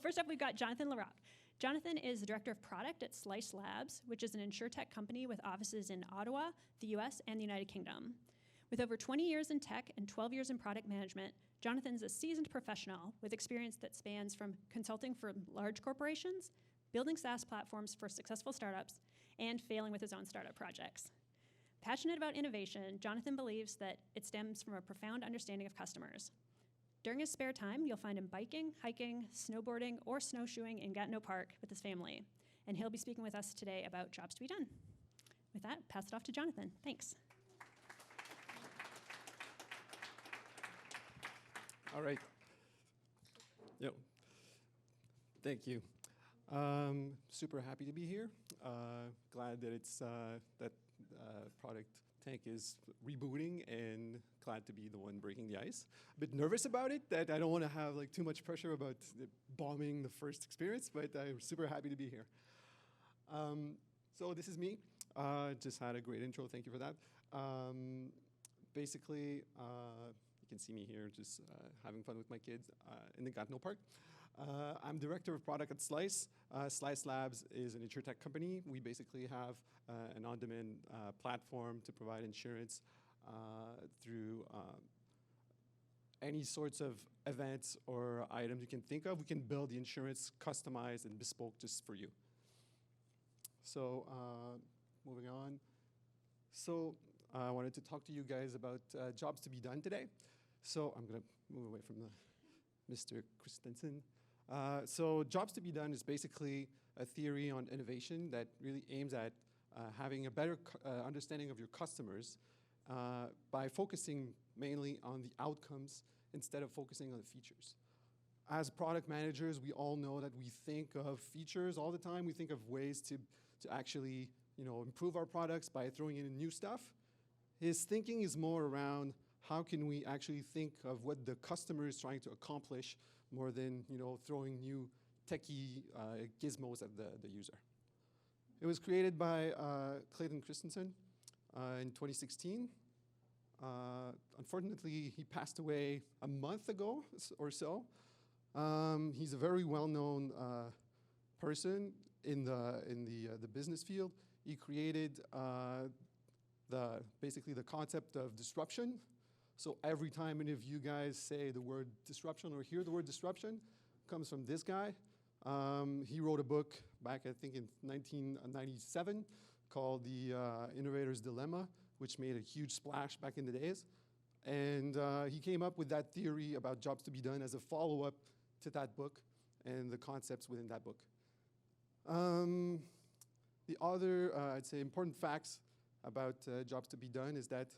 first up, we've got Jonathan Laroque. Jonathan is the Director of Product at Slice Labs, which is an insurtech company with offices in Ottawa, the US, and the United Kingdom. With over 20 years in tech and 12 years in product management, Jonathan's a seasoned professional with experience that spans from consulting for large corporations, building SaaS platforms for successful startups, and failing with his own startup projects. Passionate about innovation, Jonathan believes that it stems from a profound understanding of customers. During his spare time, you'll find him biking, hiking, snowboarding, or snowshoeing in Gatineau Park with his family. And he'll be speaking with us today about jobs to be done. With that, pass it off to Jonathan. Thanks. All right. Yep. Thank you. Super happy to be here. Glad that it's ProductTank is rebooting, and glad to be the one breaking the ice. A bit nervous about it, that I don't want to have like too much pressure about bombing the first experience, but I'm super happy to be here. So this is me. Just had a great intro. Thank you for that. Basically, you can see me here just having fun with my kids in the Gatineau Park. I'm Director of Product at Slice. Slice Labs is an insurtech company. We basically have an on-demand platform to provide insurance through any sorts of events or items you can think of. We can build the insurance customized and bespoke just for you. So moving on. So I wanted to talk to you guys about jobs to be done today. So I'm going to move away from the Mr. Christensen. So jobs to be done is basically a theory on innovation that really aims at having a better understanding of your customers by focusing mainly on the outcomes instead of focusing on the features. As product managers, we all know that we think of features all the time. We think of ways to actually improve our products by throwing in new stuff. His thinking is more around how can we actually think of what the customer is trying to accomplish more than throwing new techie gizmos at the user. It was created by Clayton Christensen in 2016. Unfortunately, he passed away a month ago or so. He's a very well-known person in the business field. He created basically the concept of disruption. So every time any of you guys say the word disruption or hear the word disruption, it comes from this guy. He wrote a book back, I think, in 1997 called The Innovator's Dilemma, which made a huge splash back in the days. And he came up with that theory about jobs to be done as a follow-up to that book and the concepts within that book. The other, I'd say, important facts about jobs to be done is that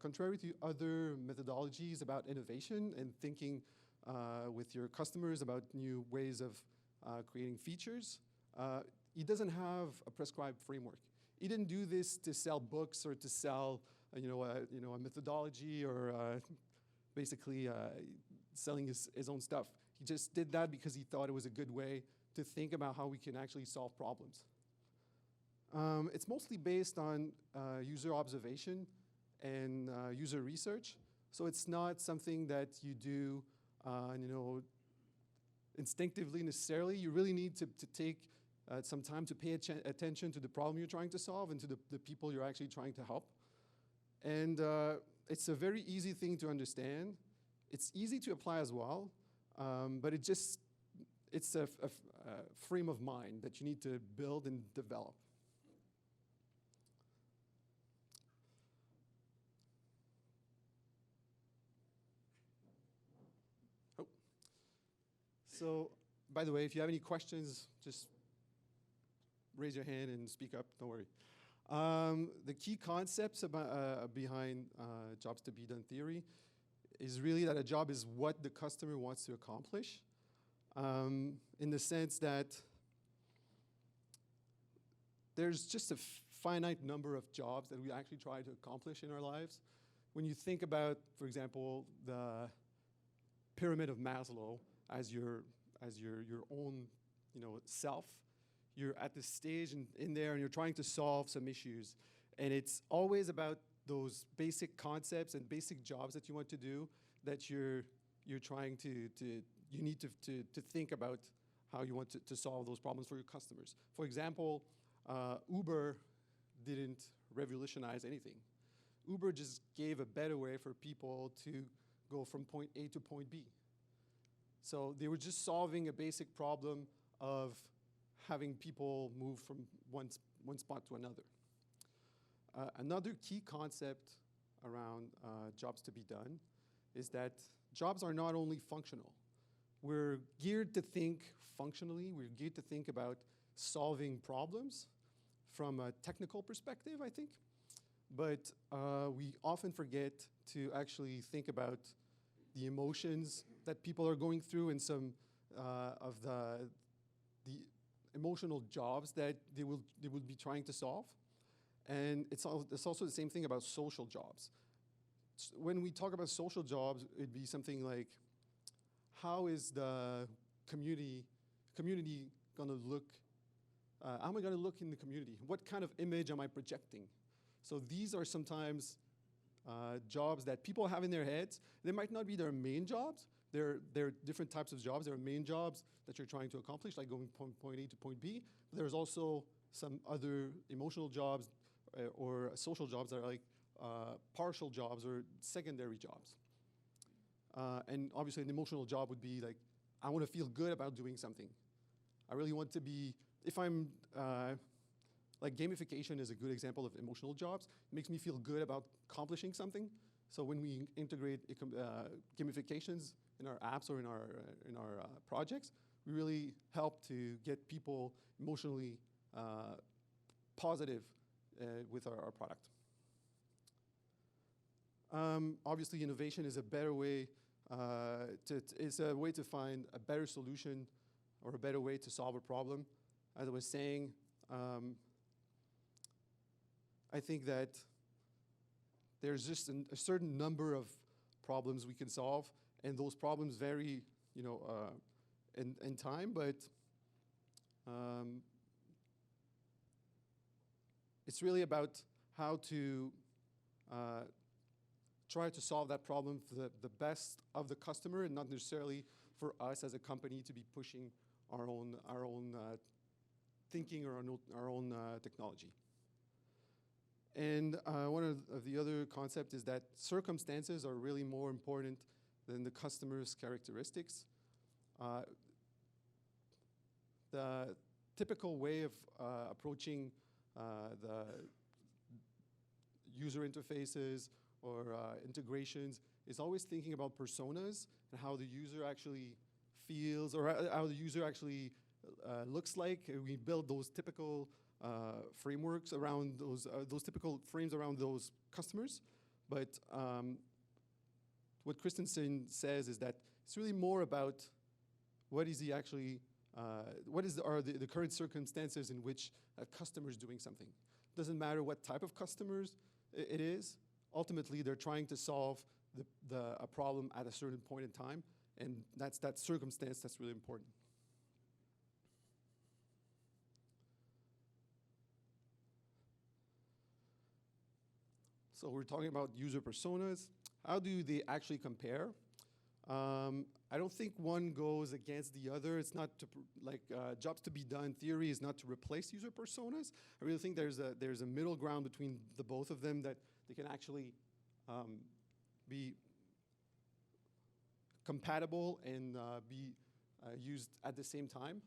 contrary to other methodologies about innovation and thinking with your customers about new ways of creating features, he doesn't have a prescribed framework. He didn't do this to sell books or to sell a methodology or basically selling his own stuff. He just did that because he thought it was a good way to think about how we can actually solve problems. It's mostly based on user observation and user research. So it's not something that you do instinctively necessarily. You really need to take some time to pay attention to the problem you're trying to solve and to the people you're actually trying to help. And it's a very easy thing to understand. It's easy to apply as well, but it's a frame of mind that you need to build and develop. So, by the way, if you have any questions, just raise your hand and speak up, don't worry. The key concepts behind jobs to be done theory is really that a job is what the customer wants to accomplish, in the sense that there's just a finite number of jobs that we actually try to accomplish in our lives. When you think about, for example, the pyramid of Maslow, as your own self, you're at this stage in there and you're trying to solve some issues. And it's always about those basic concepts and basic jobs that you want to do that you're trying to you need to think about how you want to solve those problems for your customers. For example, Uber didn't revolutionize anything. Uber just gave a better way for people to go from point A to point B. So they were just solving a basic problem of having people move from one spot to another. Another key concept around jobs to be done is that jobs are not only functional. We're geared to think functionally. We're geared to think about solving problems from a technical perspective, I think. But we often forget to actually think about the emotions that people are going through and some of the emotional jobs that they will be trying to solve. And it's also the same thing about social jobs. When we talk about social jobs, it'd be something like, how is the community gonna look? How am I gonna look in the community? What kind of image am I projecting? So these are sometimes jobs that people have in their heads. They might not be their main jobs. They're different types of jobs. There are main jobs that you're trying to accomplish, like going from point A to point B. But there's also some other emotional jobs or social jobs that are like partial jobs or secondary jobs. And obviously an emotional job would be like, I want to feel good about doing something. I really want to be, if I'm, like gamification is a good example of emotional jobs. It makes me feel good about accomplishing something. So when we integrate gamifications in our apps or in our projects, we really help to get people emotionally positive with our product. Obviously, innovation is a better way. It's a way to find a better solution or a better way to solve a problem. As I was saying, I think that there's just a certain number of problems we can solve, and those problems vary, in time. But it's really about how to try to solve that problem for the best of the customer, and not necessarily for us as a company to be pushing our own thinking or our own technology. And one of the other concepts is that circumstances are really more important than the customer's characteristics. The typical way of approaching the user interfaces or integrations is always thinking about personas and how the user actually feels, or how the user actually looks like. We build those typical frameworks around those typical frames around those customers. But what Christensen says is that it's really more about what is he actually, are the current circumstances in which a customer is doing something. It doesn't matter what type of customers it is. Ultimately, they're trying to solve a problem at a certain point in time, and that's that circumstance that's really important. So we're talking about user personas. How do they actually compare? I don't think one goes against the other. It's not to, jobs to be done theory is not to replace user personas. I really think there's a middle ground between the both of them that they can actually be compatible and be used at the same time.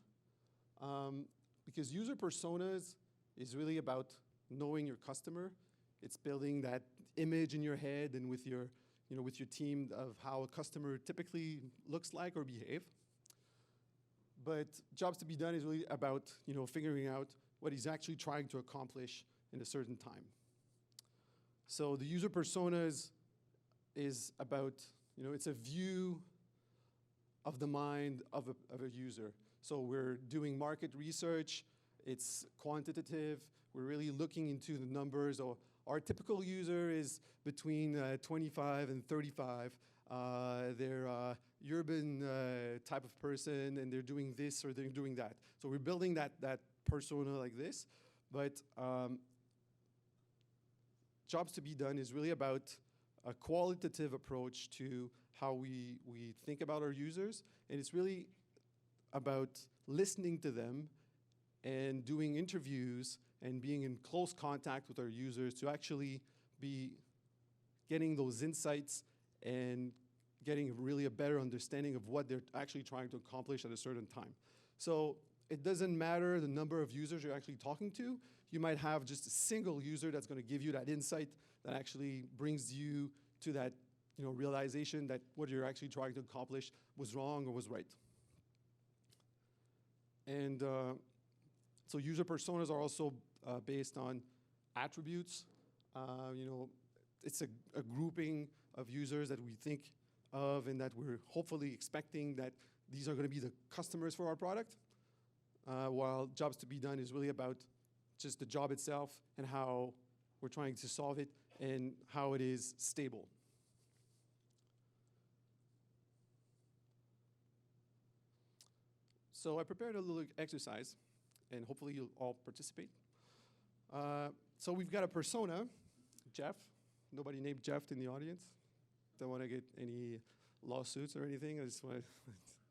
Because user personas is really about knowing your customer. It's building that image in your head and with your team of how a customer typically looks like or behave. But jobs to be done is really about figuring out what he's actually trying to accomplish in a certain time. So the user personas is about, it's a view of the mind of a user. So we're doing market research. It's quantitative. We're really looking into the numbers. Our typical user is between 25 and 35. They're urban type of person, and they're doing this or they're doing that. So we're building that persona like this. But jobs to be done is really about a qualitative approach to how we think about our users, and it's really about listening to them and doing interviews and being in close contact with our users to actually be getting those insights and getting really a better understanding of what they're actually trying to accomplish at a certain time. So it doesn't matter the number of users you're actually talking to. You might have just a single user that's going to give you that insight that actually brings you to that realization that what you're actually trying to accomplish was wrong or was right. And so user personas are also based on attributes. It's a grouping of users that we think of and that we're hopefully expecting that these are going to be the customers for our product, while jobs to be done is really about just the job itself and how we're trying to solve it and how it is stable. So I prepared a little exercise, and hopefully you'll all participate. So we've got a persona, Jeff. Nobody named Jeff in the audience. Don't want to get any lawsuits or anything. I just want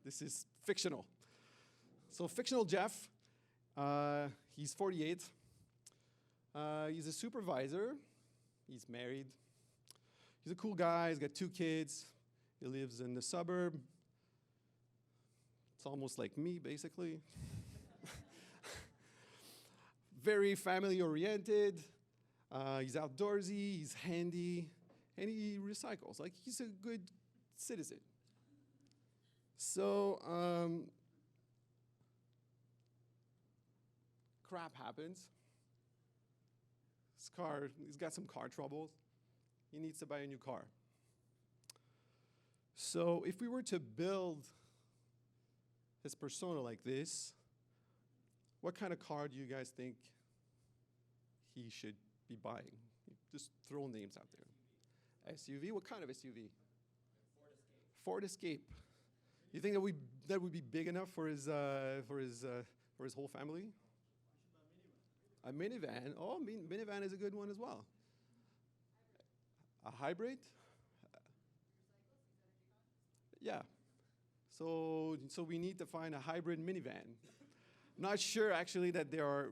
this is fictional. So fictional Jeff, he's 48. He's a supervisor. He's married. He's a cool guy. He's got 2 kids. He lives in the suburb. It's almost like me, basically. Very family-oriented. He's outdoorsy. He's handy. And he recycles. Like, he's a good citizen. So, crap happens. He's got some car troubles. He needs to buy a new car. So if we were to build his persona like this, what kind of car do you guys think he should be buying? Just throw names out there. SUV? What kind of SUV? Ford Escape. You think that would be big enough for his whole family? A minivan. Oh, minivan is a good one as well. A hybrid? Yeah. So we need to find a hybrid minivan. Not sure actually that there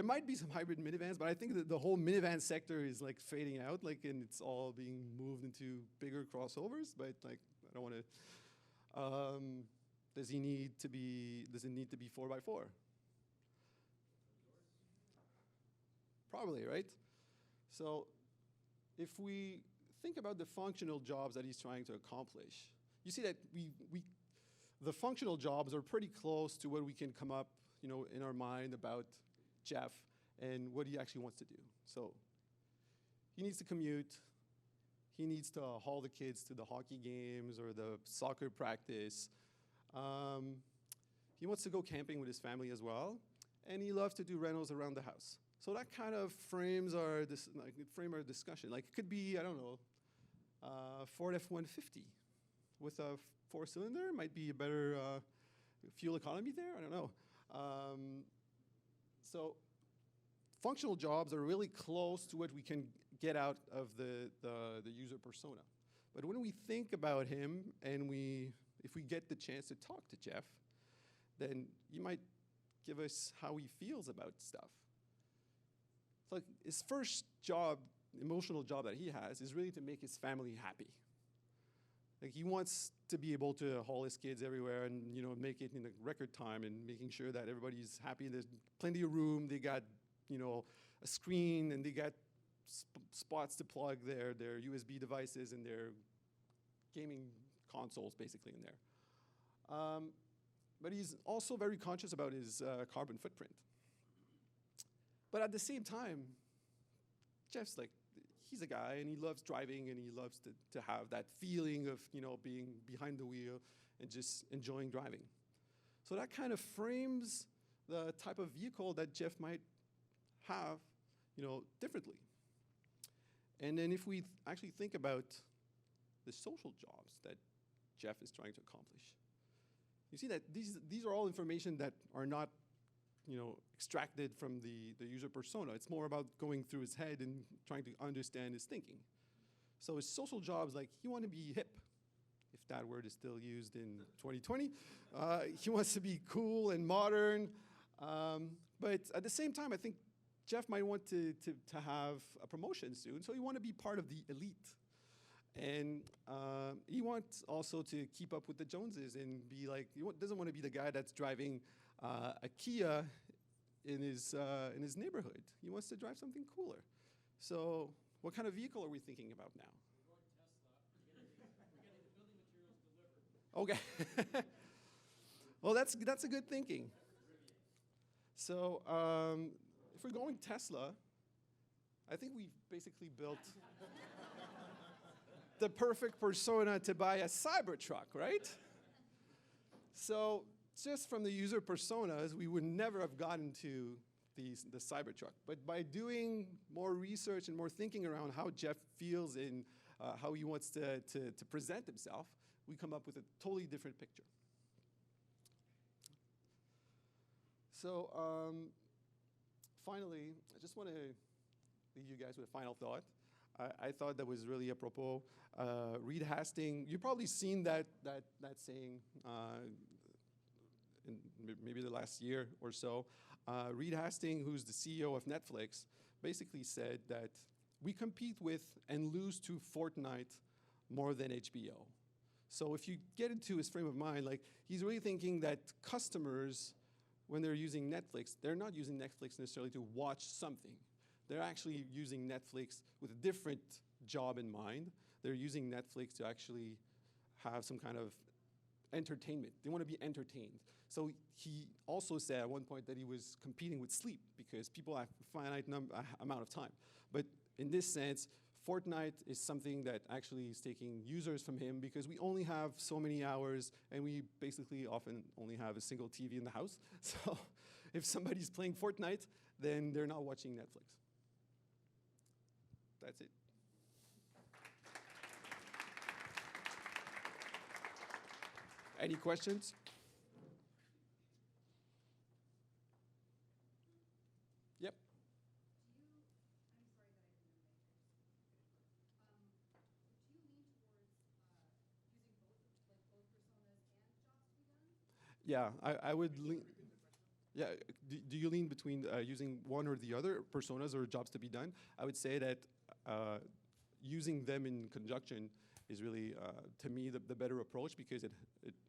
might be some hybrid minivans, but I think that the whole minivan sector is like fading out, and it's all being moved into bigger crossovers. But I don't want to. Does it need to be 4x4? Probably, right? So if we think about the functional jobs that he's trying to accomplish, you see that the functional jobs are pretty close to what we can come up, in our mind about Jeff and what he actually wants to do. So he needs to commute. He needs to haul the kids to the hockey games or the soccer practice. He wants to go camping with his family as well, and he loves to do rentals around the house. So that kind of frames our discussion. Like, it could be, I don't know, Ford F-150 with a 4-cylinder. Might be a better fuel economy there. I don't know. So functional jobs are really close to what we can get out of the user persona. But when we think about him and if we get the chance to talk to Jeff, then he might give us how he feels about stuff. So his first job, emotional job that he has, is really to make his family happy. Like, he wants to be able to haul his kids everywhere and make it in a record time and making sure that everybody's happy. There's plenty of room. They got a screen, and they got spots to plug their USB devices and their gaming consoles basically in there. But he's also very conscious about his carbon footprint. But at the same time, Jeff's he's a guy, and he loves driving, and he loves to have that feeling of being behind the wheel and just enjoying driving. So that kind of frames the type of vehicle that Jeff might have, differently. And then if we actually think about the social jobs that Jeff is trying to accomplish, you see that these are all information that are not extracted from the user persona. It's more about going through his head and trying to understand his thinking. So his social jobs, he want to be hip. if that word is still used in 2020. He wants to be cool and modern. But at the same time, I think Jeff might want to have a promotion soon, so he want to be part of the elite. And he wants also to keep up with the Joneses and be like, doesn't want to be the guy that's driving a Kia in his neighborhood. He wants to drive something cooler. So what kind of vehicle are we thinking about now? We're going Tesla. We're getting the building materials delivered. Okay. Well, that's a good thinking. So if we're going Tesla, I think we've basically built the perfect persona to buy a Cybertruck, right? So just from the user personas, we would never have gotten to the Cybertruck. But by doing more research and more thinking around how Jeff feels and how he wants to present himself, we come up with a totally different picture. So finally, I just want to leave you guys with a final thought. I thought that was really apropos. Reed Hastings, you've probably seen that saying in maybe the last year or so. Reed Hastings, who's the CEO of Netflix, basically said that we compete with and lose to Fortnite more than HBO. So if you get into his frame of mind, like he's really thinking that customers, when they're using Netflix, they're not using Netflix necessarily to watch something. They're actually using Netflix with a different job in mind. They're using Netflix to actually have some kind of entertainment. They want to be entertained. So he also said at one point that he was competing with sleep because people have a finite amount of time. But in this sense, Fortnite is something that actually is taking users from him because we only have so many hours and we basically often only have a single TV in the house. So if somebody's playing Fortnite, then they're not watching Netflix. That's it. Any questions? Yep. Yeah, I would lean. Yeah, do you lean between using one or the other, personas or jobs to be done? I would say that using them in conjunction is really, to me, the better approach because it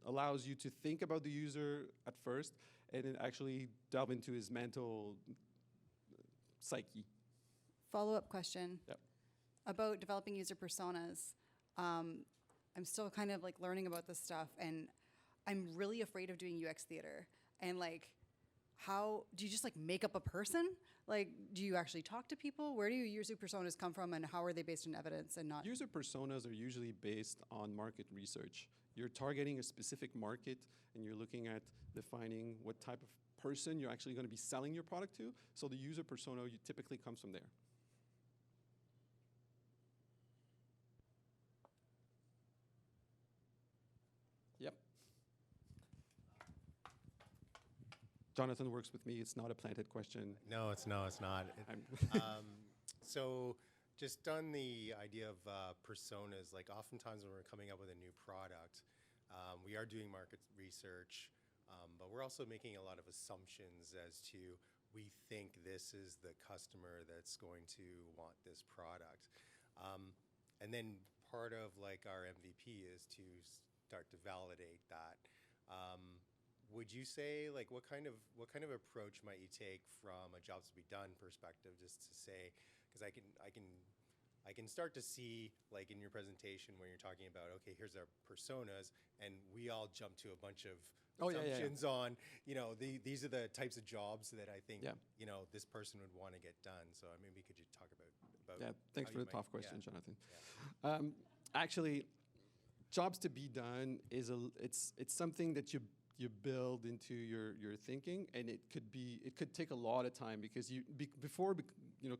allows you to think about the user at first and then actually delve into his mental psyche. Follow-up question. Yep. About developing user personas. I'm still kind of like learning about this stuff and I'm really afraid of doing UX theater. And like, how do you just like make up a person? Like, do you actually talk to people? Where do your user personas come from and how are they based on evidence and not? User personas are usually based on market research. You're targeting a specific market and you're looking at defining what type of person you're actually going to be selling your product to. So the user persona typically comes from there. Yep. Jonathan works with me. It's not a planted question. No, it's not. So just on the idea of personas, like oftentimes when we're coming up with a new product, we are doing market research, but we're also making a lot of assumptions as to we think this is the customer that's going to want this product. And then part of like our MVP is to start to validate that. Would you say like what kind of approach might you take from a jobs to be done perspective, just to say, because I can start to see like in your presentation when you're talking about, okay, here's our personas, and we all jump to a bunch of assumptions on, you know, these are the types of jobs that I think, you know, this person would want to get done. So maybe could you talk about thanks for the tough question, Jonathan. Yeah. Actually, jobs to be done is it's something that you build into your thinking, and it could take a lot of time because before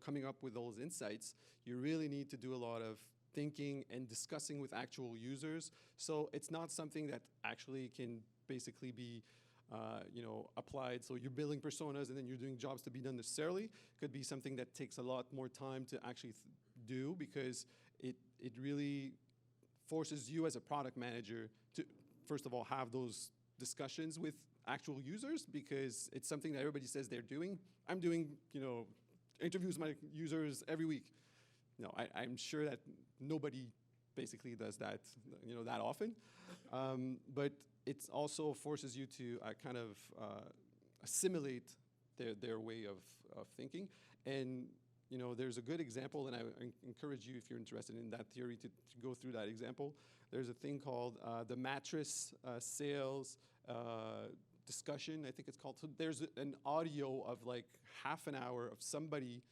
coming up with those insights, you really need to do a lot of thinking and discussing with actual users. So it's not something that actually can basically be applied. So you're building personas and then you're doing jobs to be done necessarily. It could be something that takes a lot more time to actually do because it really forces you as a product manager to, first of all, have those discussions with actual users, because it's something that everybody says they're doing. I'm doing, interviews with my users every week. I'm sure that nobody basically does that, that often. But it also forces you to kind of assimilate their way of thinking. And there's a good example, and I encourage you, if you're interested in that theory, to go through that example. There's a thing called the mattress sales discussion, I think it's called. So there's an audio of like half an hour of somebody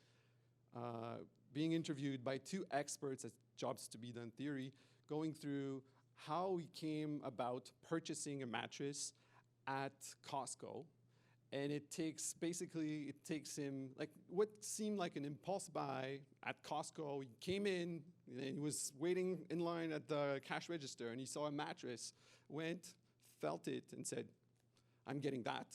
being interviewed by two experts at jobs to be done theory, going through how he came about purchasing a mattress at Costco. And it takes him, like what seemed like an impulse buy at Costco. He came in and he was waiting in line at the cash register, and he saw a mattress, went, felt it, and said, I'm getting that.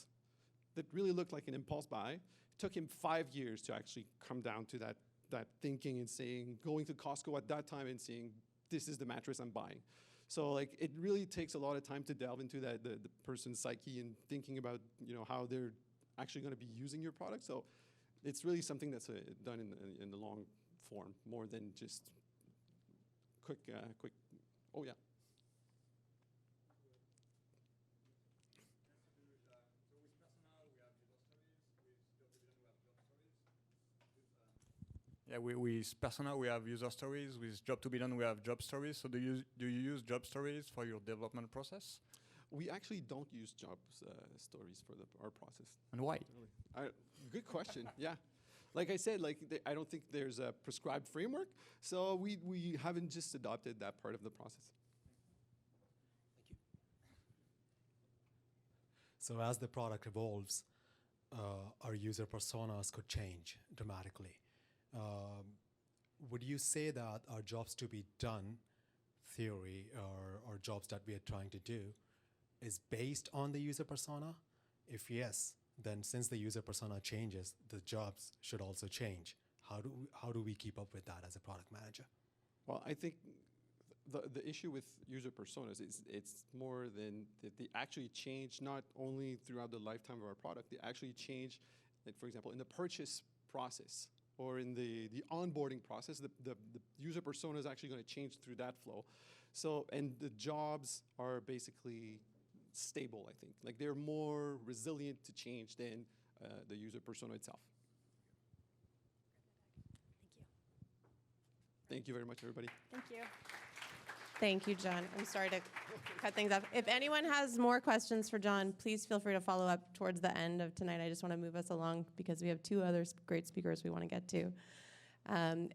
That really looked like an impulse buy. It took him 5 years to actually come down to that thinking and going to Costco at that time and saying, this is the mattress I'm buying. So like it really takes a lot of time to delve into the person's psyche and thinking about how they're actually going to be using your product. So it's really something that's done in the long form, more than just quick. Oh yeah. Yeah, with persona, we have user stories. With job to be done, we have job stories. So do you use job stories for your development process? We actually don't use job stories for our process. And why? Really. Good question. Yeah. Like I said, I don't think there's a prescribed framework. So we haven't just adopted that part of the process. Thank you. So as the product evolves, our user personas could change dramatically. Would you say that our jobs to be done theory or jobs that we are trying to do is based on the user persona? If yes, then since the user persona changes, the jobs should also change. How do we keep up with that as a product manager? Well, I think the issue with user personas is it's more than that they actually change not only throughout the lifetime of our product, they actually change, like for example, in the purchase process or in the onboarding process, the user persona is actually going to change through that flow. So, and the jobs are basically stable, I think. Like they're more resilient to change than the user persona itself. Thank you. Thank you very much, everybody. Thank you. Thank you, John. I'm sorry to cut things off. If anyone has more questions for John, please feel free to follow up towards the end of tonight. I just want to move us along because we have two other great speakers we want to get to.